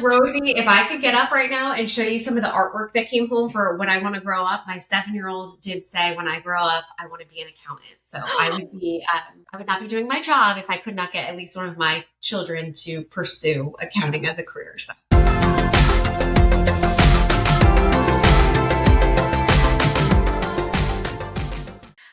Rosie, if I could get up right now and show you some of the artwork that came home for when I want to grow up, my 7-year-old did say, when I grow up, I want to be an accountant. So I would not be doing my job if I could not get at least one of my children to pursue accounting as a career. So.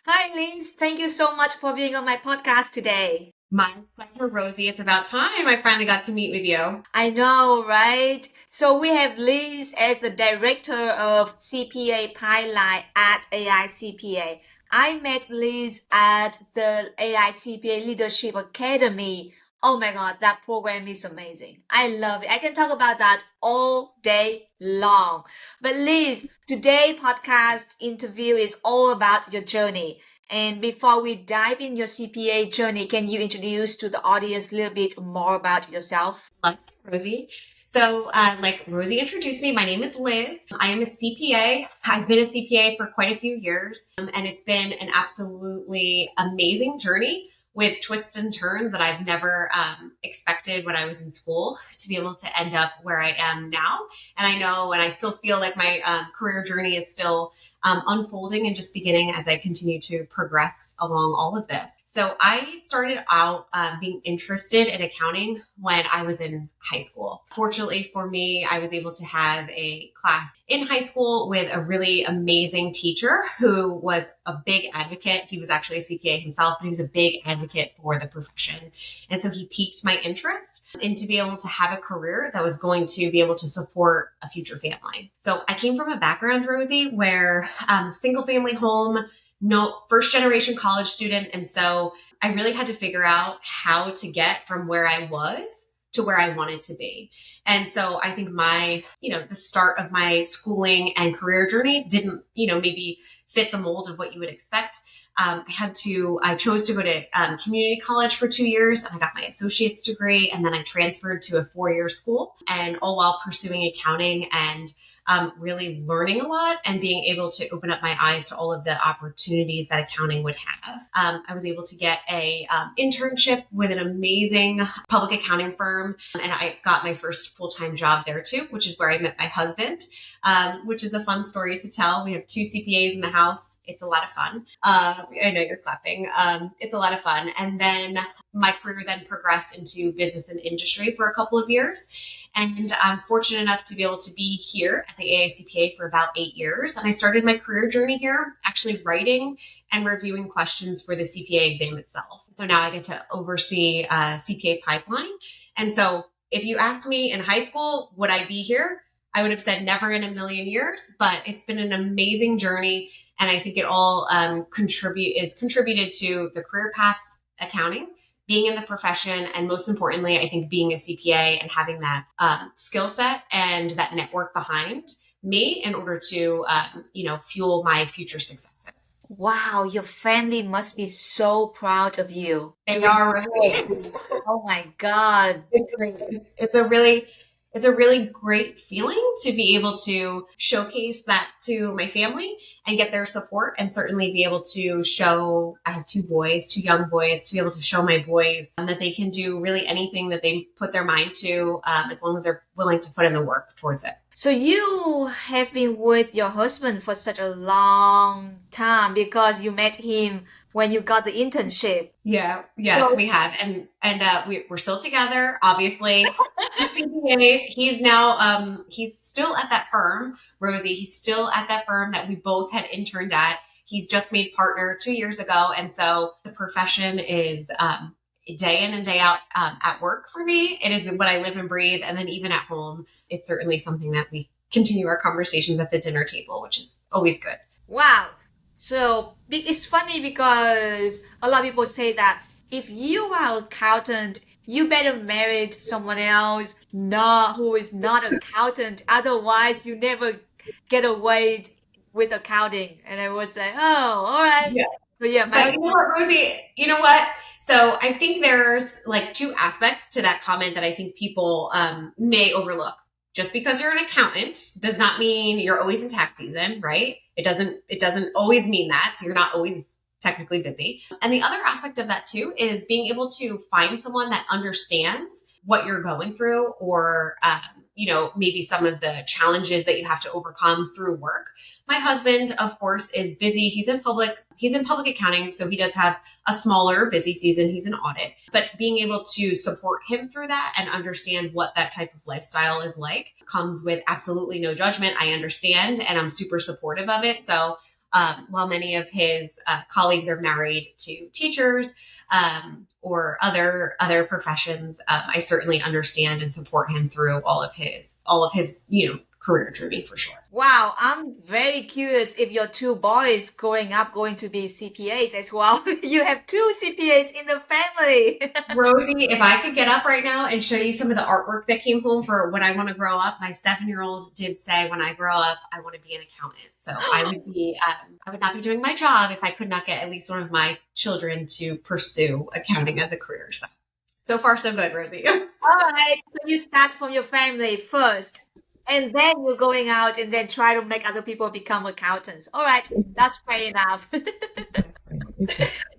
Hi, Liz. Thank you so much for being on my podcast today. My pleasure, Rosie. It's about time I finally got to meet with you. I know, right? So we have Liz as the director of CPA Pipeline at AICPA. I met Liz at the AICPA Leadership Academy. Oh my God, that program is amazing. I love it. I can talk about that all day long. But Liz, today podcast interview is all about your journey. And before we dive in your CPA journey, can you introduce to the audience a little bit more about yourself? Let's, Rosie. So, like Rosie introduced me, my name is Liz. I am a CPA. I've been a CPA for quite a few years, and it's been an absolutely amazing journey with twists and turns that I've never expected when I was in school to be able to end up where I am now. And I know, and I still feel like my career journey is still unfolding and just beginning as I continue to progress along all of this. So I started out being interested in accounting when I was in high school. Fortunately for me, I was able to have a class in high school with a really amazing teacher who was a big advocate. He was actually a CPA himself, but he was a big advocate for the profession. And so he piqued my interest and to be able to have a career that was going to be able to support a future family. So I came from a background, Rosie, where single family home, no first generation college student. And so I really had to figure out how to get from where I was to where I wanted to be. And so I think the start of my schooling and career journey didn't, maybe fit the mold of what you would expect. I chose to go to community college for 2 years, and I got my associate's degree, and then I transferred to a 4-year school, and all while pursuing accounting and really learning a lot and being able to open up my eyes to all of the opportunities that accounting would have. I was able to get a internship with an amazing public accounting firm, and I got my first full-time job there too, which is where I met my husband, which is a fun story to tell. We have 2 CPAs in the house. It's a lot of fun. I know you're clapping. It's a lot of fun. And then my career then progressed into business and industry for a couple of years. And I'm fortunate enough to be able to be here at the AICPA for about 8 years. And I started my career journey here, actually writing and reviewing questions for the CPA exam itself. So now I get to oversee CPA Pipeline. And so if you asked me in high school, would I be here? I would have said never in a million years, but it's been an amazing journey. And I think it all contributed to the career path accounting, being in the profession, and most importantly, I think being a CPA and having that skill set and that network behind me in order to, fuel my future successes. Wow, your family must be so proud of you. They are, right? Oh my God. It's a really great feeling to be able to showcase that to my family and get their support, and certainly be able to show, I have 2 young boys, to be able to show my boys that they can do really anything that they put their mind to, as long as they're willing to put in the work towards it. So you have been with your husband for such a long time because you met him when you got the internship. Yeah, yes, so we have. And we're still together, obviously. We're CPAs. He's now, he's still at that firm, Rosie. He's still at that firm that we both had interned at. He's just made partner 2 years ago. And so the profession is day in and day out at work for me. It is what I live and breathe. And then even at home, it's certainly something that we continue our conversations at the dinner table, which is always good. Wow. So it's funny because a lot of people say that if you are an accountant, you better marry someone else who is not an accountant. Otherwise, you never get away with accounting. And I was like, oh, all right. Yeah. So yeah, but you know what, Rosie? You know what? So I think there's like 2 aspects to that comment that I think people may overlook. Just because you're an accountant does not mean you're always in tax season, right? It doesn't always mean that. So you're not always technically busy. And the other aspect of that too is being able to find someone that understands what you're going through, or maybe some of the challenges that you have to overcome through work. My husband, of course, is busy. He's in public accounting, so he does have a smaller busy season. He's in audit, but being able to support him through that and understand what that type of lifestyle is like comes with absolutely no judgment. I understand, and I'm super supportive of it. So while many of his colleagues are married to teachers or other professions, I certainly understand and support him through all of his career journey for sure. Wow, I'm very curious if your two boys growing up going to be CPAs as well. You have two CPAs in the family. Rosey, if I could get up right now and show you some of the artwork that came home for when I want to grow up, my 7-year-old did say, when I grow up, I want to be an accountant. So I would not be doing my job if I could not get at least one of my children to pursue accounting as a career. So far, so good, Rosey. All right, so you start from your family first, and then you're going out and then try to make other people become accountants. All right, that's fair enough.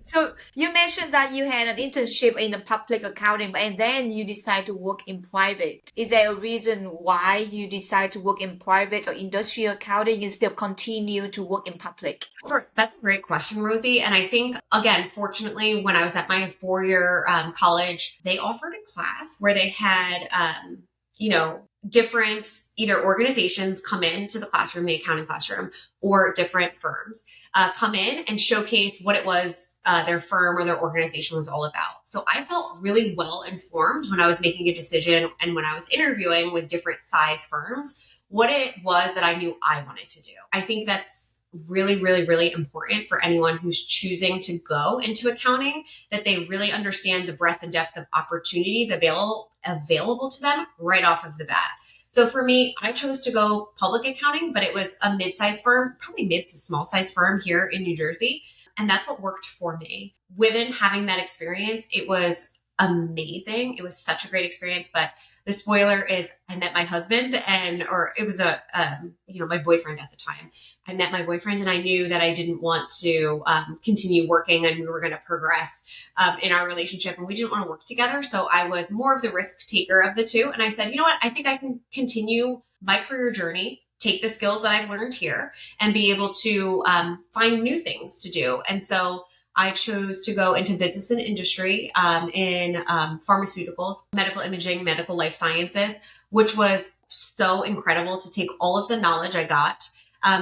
So you mentioned that you had an internship in the public accounting, and then you decide to work in private. Is there a reason why you decide to work in private or industrial accounting instead of continue to work in public? Sure. That's a great question, Rosey. And I think, again, fortunately, when I was at my 4-year college, they offered a class where they had, different either organizations come into the classroom, the accounting classroom, or different firms come in and showcase what it was their firm or their organization was all about. So I felt really well informed when I was making a decision and when I was interviewing with different size firms, what it was that I knew I wanted to do. I think that's really, really, really important for anyone who's choosing to go into accounting, that they really understand the breadth and depth of opportunities available to them right off of the bat. So for me, I chose to go public accounting, but it was a mid-sized firm, probably mid to small size firm here in New Jersey. And that's what worked for me. Within having that experience, it was amazing. It was such a great experience. But the spoiler is I met my husband it was my boyfriend at the time. I met my boyfriend and I knew that I didn't want to continue working and we were going to progress in our relationship and we didn't want to work together. So I was more of the risk taker of the two. And I said, you know what, I think I can continue my career journey, take the skills that I've learned here and be able to find new things to do. And so I chose to go into business and industry in pharmaceuticals, medical imaging, medical life sciences, which was so incredible to take all of the knowledge I got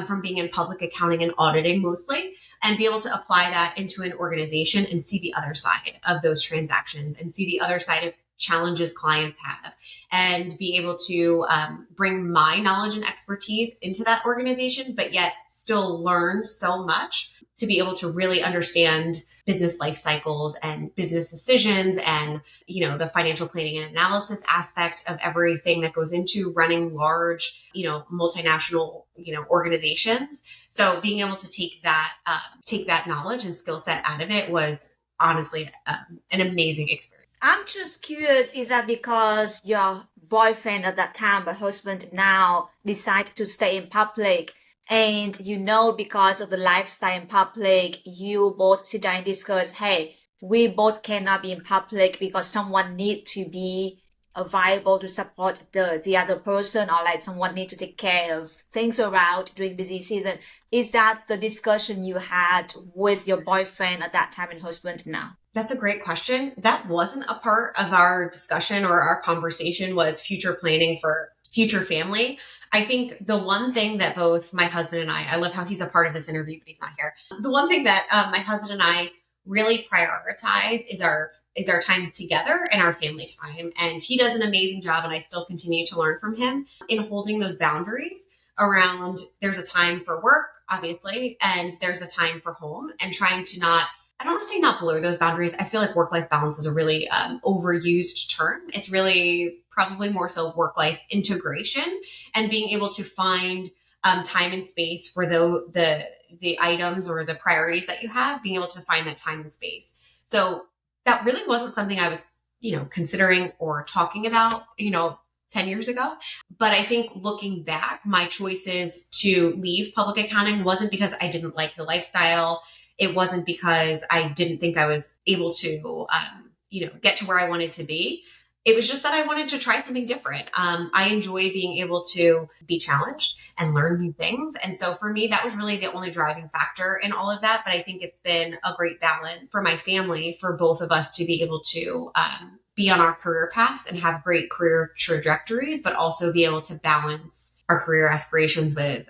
from being in public accounting and auditing mostly, and be able to apply that into an organization and see the other side of those transactions and see the other side of challenges clients have and be able to bring my knowledge and expertise into that organization, but yet still learn so much to be able to really understand business life cycles and business decisions and, the financial planning and analysis aspect of everything that goes into running large, multinational, organizations. So being able to take that knowledge and skill set out of it was honestly an amazing experience. I'm just curious, is that because your boyfriend at that time, but husband now, decided to stay in public? And because of the lifestyle in public, you both sit down and discuss, hey, we both cannot be in public because someone need to be available to support the other person, or like someone need to take care of things around during busy season. Is that the discussion you had with your boyfriend at that time and husband now? That's a great question. That wasn't a part of our discussion or our conversation, was future planning for future family. I think the one thing that both my husband and I love how he's a part of this interview, but he's not here. The one thing that my husband and I really prioritize is our time together and our family time. And he does an amazing job, and I still continue to learn from him in holding those boundaries around there's a time for work, obviously, and there's a time for home, and trying to I don't want to say not blur those boundaries. I feel like work-life balance is a really overused term. It's really probably more so work-life integration and being able to find time and space for the items or the priorities that you have, being able to find that time and space. So that really wasn't something I was, considering or talking about, 10 years ago. But I think looking back, my choices to leave public accounting wasn't because I didn't like the lifestyle. It wasn't because I didn't think I was able to, get to where I wanted to be. it was just that I wanted to try something different. I enjoy being able to be challenged and learn new things. And so for me, that was really the only driving factor in all of that. But I think it's been a great balance for my family, for both of us to be able to be on our career paths and have great career trajectories, but also be able to balance our career aspirations with,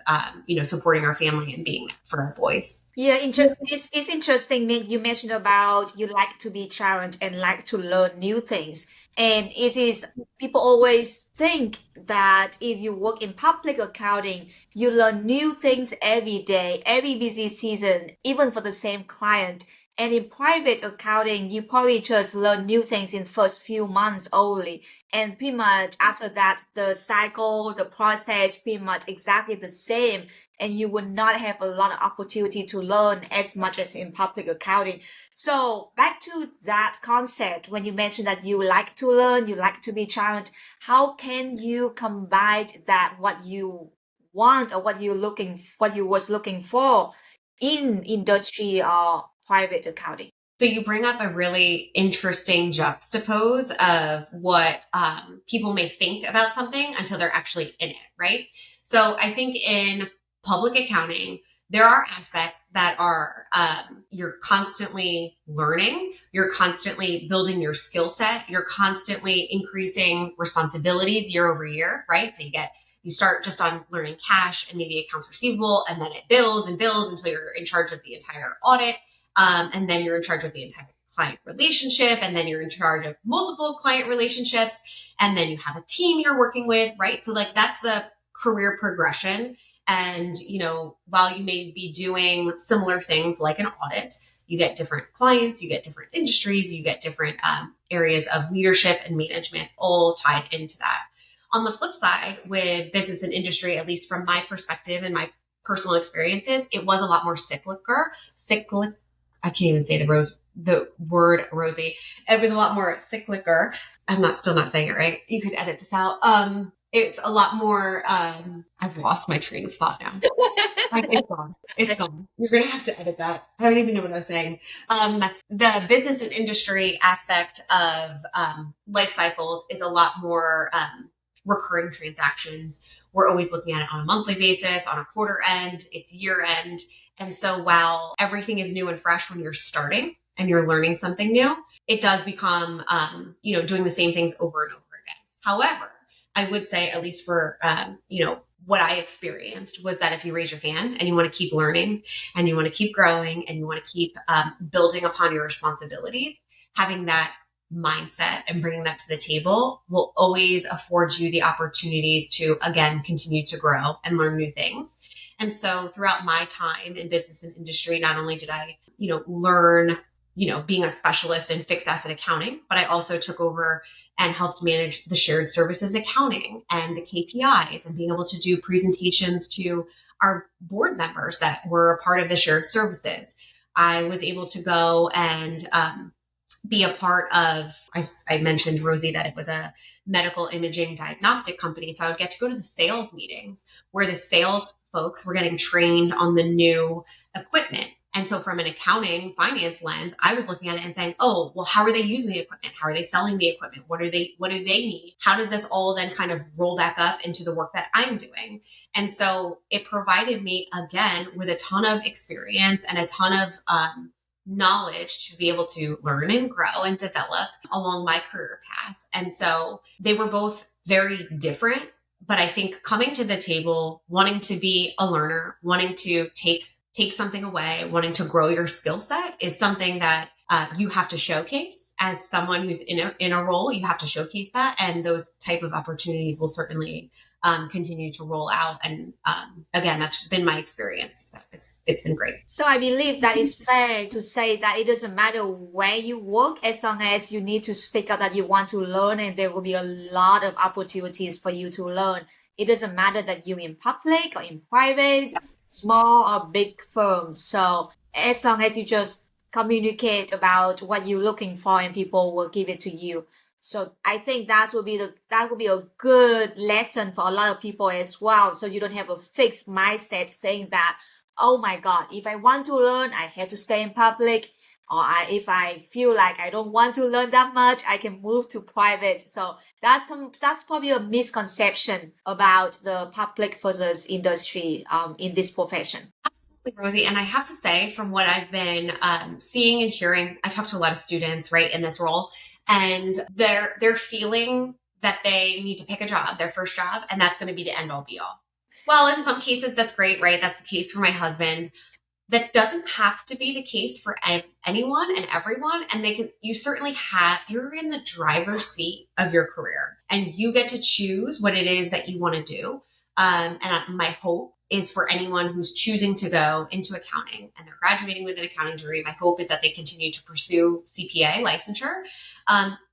supporting our family and being for our boys. Yeah, it's interesting that you mentioned about you like to be challenged and like to learn new things. And it is, people always think that if you work in public accounting, you learn new things every day, every busy season, even for the same client. And in private accounting, you probably just learn new things in first few months only. And pretty much after that, the cycle, the process, pretty much exactly the same, and you would not have a lot of opportunity to learn as much as in public accounting. So back to that concept, when you mentioned that you like to learn, you like to be challenged, how can you combine that what you want or what you was looking for in industry or private accounting? So you bring up a really interesting juxtapose of what people may think about something until they're actually in it, right? So I think in public accounting, there are aspects that are you're constantly learning, you're constantly building your skill set, you're constantly increasing responsibilities year over year, right? So you start just on learning cash and maybe accounts receivable, and then it builds and builds until you're in charge of the entire audit. And then you're in charge of the entire client relationship, and then you're in charge of multiple client relationships, and then you have a team you're working with, right? So like that's the career progression. And, while you may be doing similar things like an audit, you get different clients, you get different industries, you get different areas of leadership and management all tied into that. On the flip side, with business and industry, at least from my perspective and my personal experiences, it was a lot more cyclic. I can't even say the word Rosy. It was a lot more cyclicer. I'm still not saying it right. You could edit this out. It's a lot more, I've lost my train of thought now. It's gone. It's gone. You're going to have to edit that. I don't even know what I was saying. The business and industry aspect of life cycles is a lot more recurring transactions. We're always looking at it on a monthly basis, on a quarter end, it's year end. And so while everything is new and fresh when you're starting and you're learning something new, it does become, doing the same things over and over again. However, I would say, at least for, what I experienced was that if you raise your hand and you want to keep learning and you want to keep growing and you want to keep building upon your responsibilities, having that mindset and bringing that to the table will always afford you the opportunities to, again, continue to grow and learn new things. And so throughout my time in business and industry, not only did I, learn, being a specialist in fixed asset accounting, but I also took over and helped manage the shared services accounting and the KPIs and being able to do presentations to our board members that were a part of the shared services. I was able to go and be a part of, I mentioned, Rosey, that it was a medical imaging diagnostic company. So I would get to go to the sales meetings where the sales folks were getting trained on the new equipment. And so from an accounting finance lens, I was looking at it and saying, oh, well, how are they using the equipment? How are they selling the equipment? What do they need? How does this all then kind of roll back up into the work that I'm doing? And so it provided me, again, with a ton of experience and a ton of knowledge to be able to learn and grow and develop along my career path. And so they were both very different, but I think coming to the table, wanting to be a learner, wanting to take something away, wanting to grow your skill set is something that you have to showcase as someone who's in a role. You have to showcase that, and those type of opportunities will certainly continue to roll out. And again, that's been my experience. So it's been great. So I believe that it's fair to say that it doesn't matter where you work, as long as you need to speak up that you want to learn, and there will be a lot of opportunities for you to learn. It doesn't matter that you're in public or in private, small or big firms. So as long as you just communicate about what you're looking for, and people will give it to you. So I think that will be a good lesson for a lot of people as well. So you don't have a fixed mindset saying that, oh my God, if I want to learn, I have to stay in public. if I feel like I don't want to learn that much, I can move to private. So that's probably a misconception about the public versus industry in this profession. Absolutely, Rosie. And I have to say, from what I've been seeing and hearing, I talk to a lot of students, right, in this role, and they're feeling that they need to pick a job, their first job, and that's going to be the end all be all. Well, in some cases, that's great, right? That's the case for my husband. That doesn't have to be the case for anyone and everyone. And you certainly you're in the driver's seat of your career, and you get to choose what it is that you want to do. And my hope is for anyone who's choosing to go into accounting and they're graduating with an accounting degree, my hope is that they continue to pursue CPA licensure,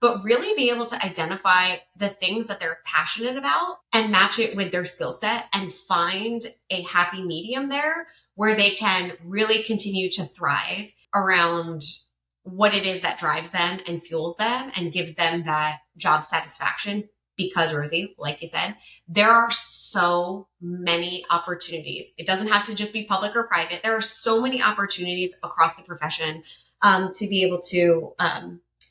but really be able to identify the things that they're passionate about and match it with their skill set and find a happy medium there where they can really continue to thrive around what it is that drives them and fuels them and gives them that job satisfaction. Because, Rosie, like you said, there are so many opportunities. It doesn't have to just be public or private. There are so many opportunities across the profession to be able to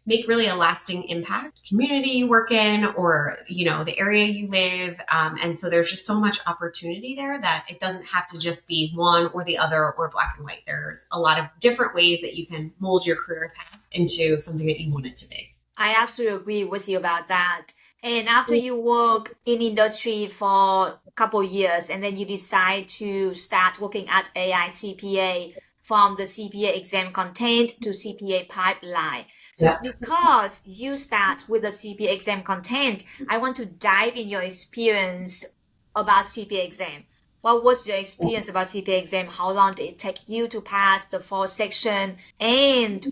make really a lasting impact, community you work in, or the area you live. And so there's just so much opportunity there that it doesn't have to just be one or the other or black and white. There's a lot of different ways that you can mold your career path into something that you want it to be. I absolutely agree with you about that. And after you work in industry for a couple of years, and then you decide to start working at AICPA, from the CPA exam content to CPA pipeline. So because you start with the CPA exam content, I want to dive in your experience about CPA exam. What was your experience about CPA exam? How long did it take you to pass the 4 section? And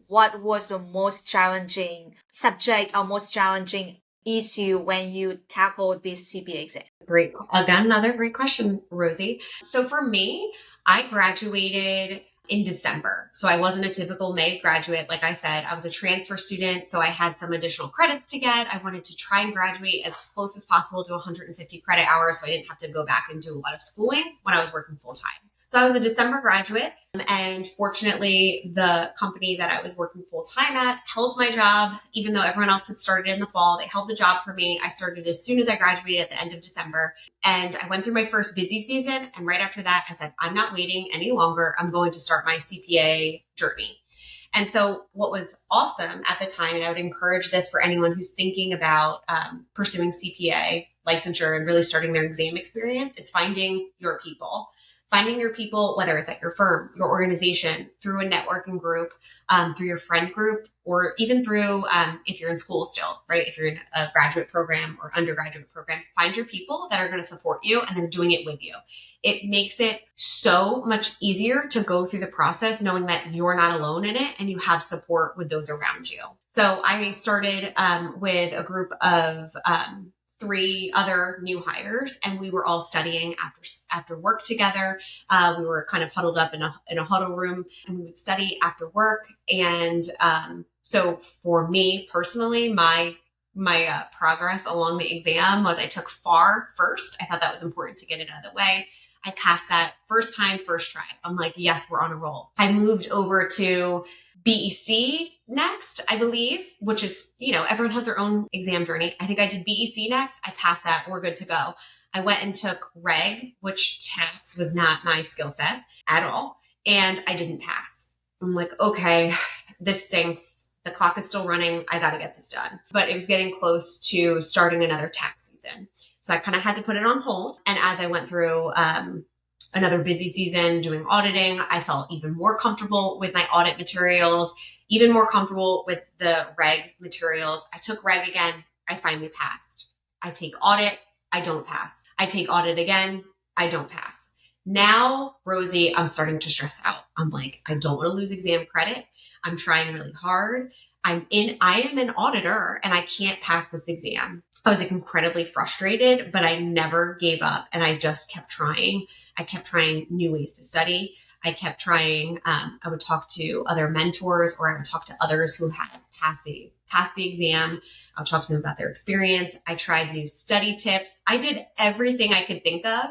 what was the most challenging subject or most challenging issue when you tackled this CPA exam? Great. Again, another great question, Rosie. So for me, I graduated in December. So I wasn't a typical May graduate. Like I said, I was a transfer student, so I had some additional credits to get. I wanted to try and graduate as close as possible to 150 credit hours so I didn't have to go back and do a lot of schooling when I was working full time. So I was a December graduate, and fortunately, the company that I was working full time at held my job, even though everyone else had started in the fall. They held the job for me. I started as soon as I graduated at the end of December, and I went through my first busy season. And right after that, I said, I'm not waiting any longer. I'm going to start my CPA journey. And so what was awesome at the time, and I would encourage this for anyone who's thinking about pursuing CPA licensure and really starting their exam experience, is finding your people. Finding your people, whether it's at your firm, your organization, through a networking group, through your friend group, or even through, if you're in school still, right? If you're in a graduate program or undergraduate program, find your people that are going to support you and they're doing it with you. It makes it so much easier to go through the process knowing that you're not alone in it and you have support with those around you. So I started with a group of 3 other new hires, and we were all studying after work together. We were kind of huddled up in a huddle room, and we would study after work. And so for me personally, my progress along the exam was I took FAR first. I thought that was important to get it out of the way. I passed that first time, first try. I'm like, yes, we're on a roll. I moved over to BEC next, I believe, which is, everyone has their own exam journey. I think I did BEC next. I passed that. We're good to go. I went and took reg, which tax was not my skill set at all. And I didn't pass. I'm like, okay, this stinks. The clock is still running. I got to get this done. But it was getting close to starting another tax season. So I kind of had to put it on hold. And as I went through another busy season doing auditing, I felt even more comfortable with my audit materials, even more comfortable with the reg materials. I took reg again. I finally passed. I take audit. I don't pass. I take audit again. I don't pass. Now, Rosie, I'm starting to stress out. I'm like, I don't want to lose exam credit. I'm trying really hard. I am an auditor and I can't pass this exam. I was incredibly frustrated, but I never gave up and I just kept trying. I kept trying new ways to study. I kept trying. I would talk to other mentors, or I would talk to others who had passed the exam. I would talk to them about their experience. I tried new study tips. I did everything I could think of.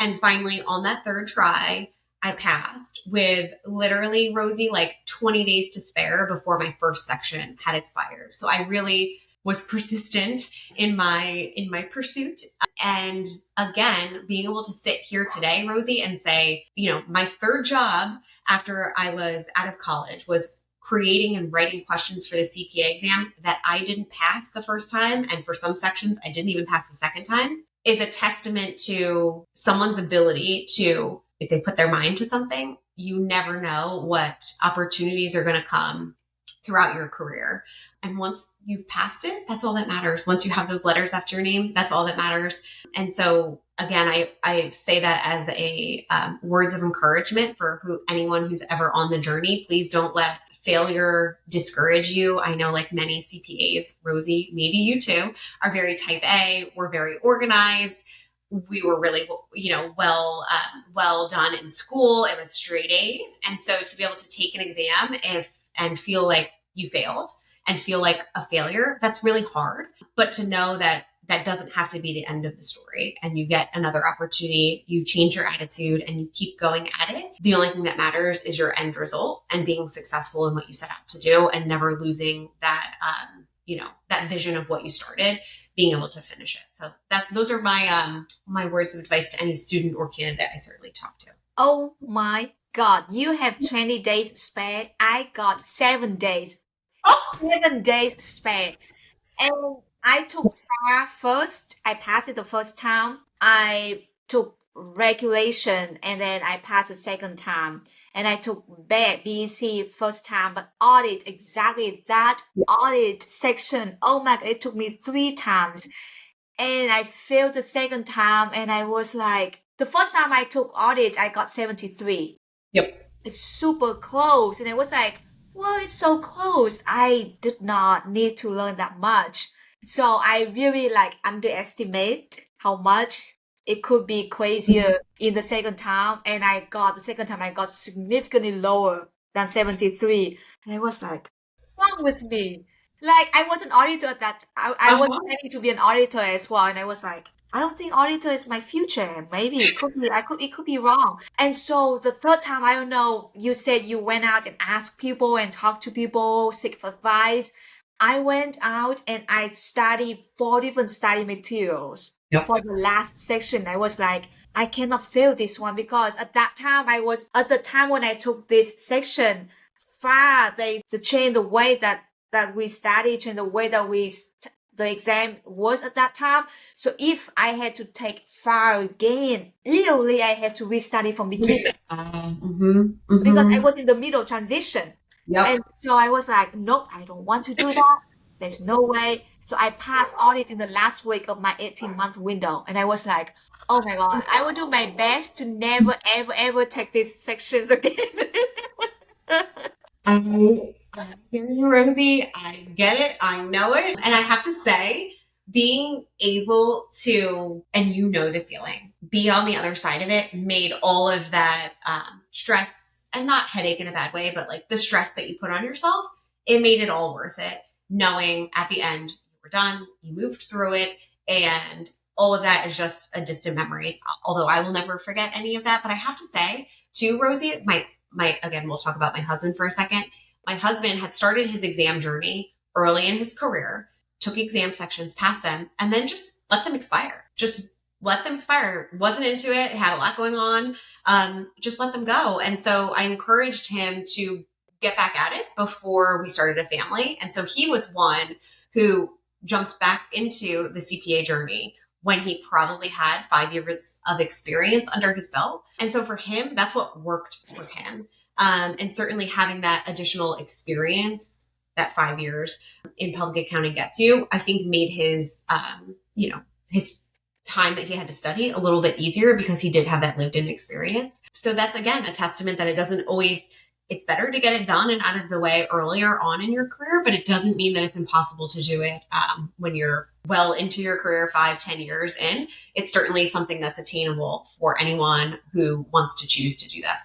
And finally, on that third try, I passed with literally, Rosie, like 20 days to spare before my first section had expired. So I really was persistent in my pursuit. And again, being able to sit here today, Rosey, and say, my third job after I was out of college was creating and writing questions for the CPA exam that I didn't pass the first time. And for some sections, I didn't even pass the second time, is a testament to someone's ability to, if they put their mind to something, you never know what opportunities are going to come throughout your career. And once you've passed it, that's all that matters. Once you have those letters after your name, that's all that matters. And so again, I say that as a words of encouragement for anyone who's ever on the journey. Please don't let failure discourage you. I know like many CPAs, Rosey, maybe you too, are very type A. We're very organized. We were really, well done in school. It was straight A's. And so to be able to take an exam and feel like you failed and feel like a failure, that's really hard. But to know that that doesn't have to be the end of the story, and you get another opportunity, you change your attitude and you keep going at it. The only thing that matters is your end result and being successful in what you set out to do and never losing that, that vision of what you started, being able to finish it. So those are my words of advice to any student or candidate I certainly talk to. Oh my God, you have 20 days spare. I got 7 days. 7 days spare. And I took FAR first. I passed it the first time. I took regulation and then I passed the second time. And I took BEC first time, but audit, exactly that audit section. Oh my God, it took me 3 times. And I failed the second time, and I was like, the first time I took audit, I got 73. Yep. It's super close. And I was like, well, it's so close. I did not need to learn that much. So I really underestimate how much it could be crazier in the second time. And the second time I got significantly lower than 73. And I was like, what's wrong with me? I was an auditor at that. I was planning to be an auditor as well. And I was like, I don't think auditor is my future. Maybe it could be, it could be wrong. And so the third time, I don't know, you said you went out and asked people and talked to people, seek advice. I went out and I studied 4 different study materials. Yep. For the last section. I was like, I cannot fail this one, because at that time at the time when I took this section, they changed the way that we studied and the way that the exam was at that time. So if I had to take FAR again, literally I had to restudy from beginning. Because I was in the middle transition. Yep. And so I was like, nope, I don't want to do that. There's no way. So I passed audit in the last week of my 18-month window. And I was like, oh my God, I will do my best to never, ever, ever take these sections again. I hear you, Rosey. I get it. I know it. And I have to say, being able to, and the feeling, be on the other side of it made all of that stress, and not headache in a bad way, but the stress that you put on yourself, it made it all worth it. Knowing at the end you were done, you moved through it, and all of that is just a distant memory. Although I will never forget any of that. But I have to say, too, Rosey, again, we'll talk about my husband for a second. My husband had started his exam journey early in his career, took exam sections, passed them, and then just let them expire. Just let them expire. Wasn't into it. Had a lot going on. Just let them go. And so I encouraged him to get back at it before we started a family. And so he was one who jumped back into the CPA journey when he probably had 5 years of experience under his belt. And so for him, that's what worked for him. And certainly having that additional experience that 5 years in public accounting gets you, I think made his, his time that he had to study a little bit easier, because he did have that lived in experience. So that's, again, a testament that it doesn't always, it's better to get it done and out of the way earlier on in your career, but it doesn't mean that it's impossible to do it when you're well into your career, 5-10 years in. It's certainly something that's attainable for anyone who wants to choose to do that.